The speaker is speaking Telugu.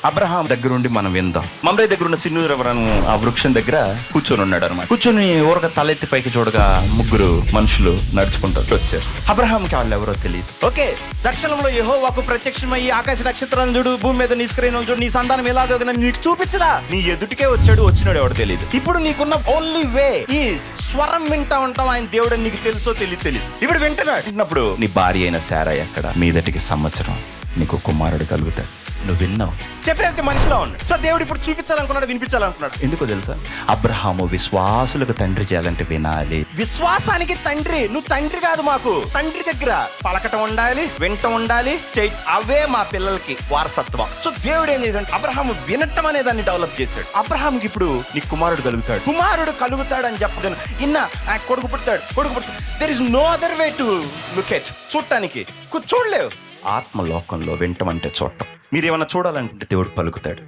అబ్రహాం దగ్గర ఉండి మనం విందాం. మమ్రే దగ్గర ఉన్న సిన్నూరవరం ఆ వృక్షం దగ్గర కూర్చొని ఉన్నాడు అనమాట. కూర్చొని ఊరక తలెత్తి పైకి చూడగా ముగ్గురు మనుషులు నడుచుకుంటూ వచ్చారు. అబ్రహాంకి వాళ్ళు ఎవరో తెలియదు. ఓకే, దర్శనంలో యెహోవాకు ప్రత్యక్షమయ్యి ఆకాశ నక్షత్రాలను చూడు, భూమి మీద నీ స్క్రీన్ చూడు, నీ సంతానం ఎలాగో నీకు చూపించరా, నీ ఎదుటికే వచ్చినాడు ఎవడో తెలియదు. ఇప్పుడు నీకున్న ఓన్లీ వే ఈజ్ స్వరం వింటా ఉంటాం. ఆయన దేవుడు నీకు తెలుసో తెలియదు. ఇప్పుడు వింటున్నప్పుడు నీ భార్య అయిన శారా ఎక్కడ, మీదటికి సంవత్సరం నీకు కుమారుడు కలుగుతాడు. నువ్వు విన్నావు, చెప్పే మనిషిలో ఉన్నాడు. సో దేవుడు ఇప్పుడు చూపించాలనుకున్నాడు, వినిపించాలనుకున్నాడు. ఎందుకో తెలుసా? అబ్రహాము విశ్వాసులకు తండ్రి చేయాలంటే వినాలి. విశ్వాసానికి తండ్రి. నువ్వు తండ్రి కాదు, మాకు తండ్రి దగ్గర పలకటం ఉండాలి, వినటం ఉండాలి, అవే మా పిల్లలకి వారసత్వం. సో దేవుడు ఏం చేశాడు? అబ్రహాము వినటం అనే దాన్ని డెవలప్ చేశాడు. అబ్రహాంకి ఇప్పుడు నీ కుమారుడు కలుగుతాడు అని చెప్పదు. కొడుకు పుడతాడు. There is no other way to look at. చూడటానికి చూడలేవు. ఆత్మలోకంలో వింటం అంటే చూడటం. మీరేమన్నా చూడాలంటే దేవుడు పలుకుతాడు.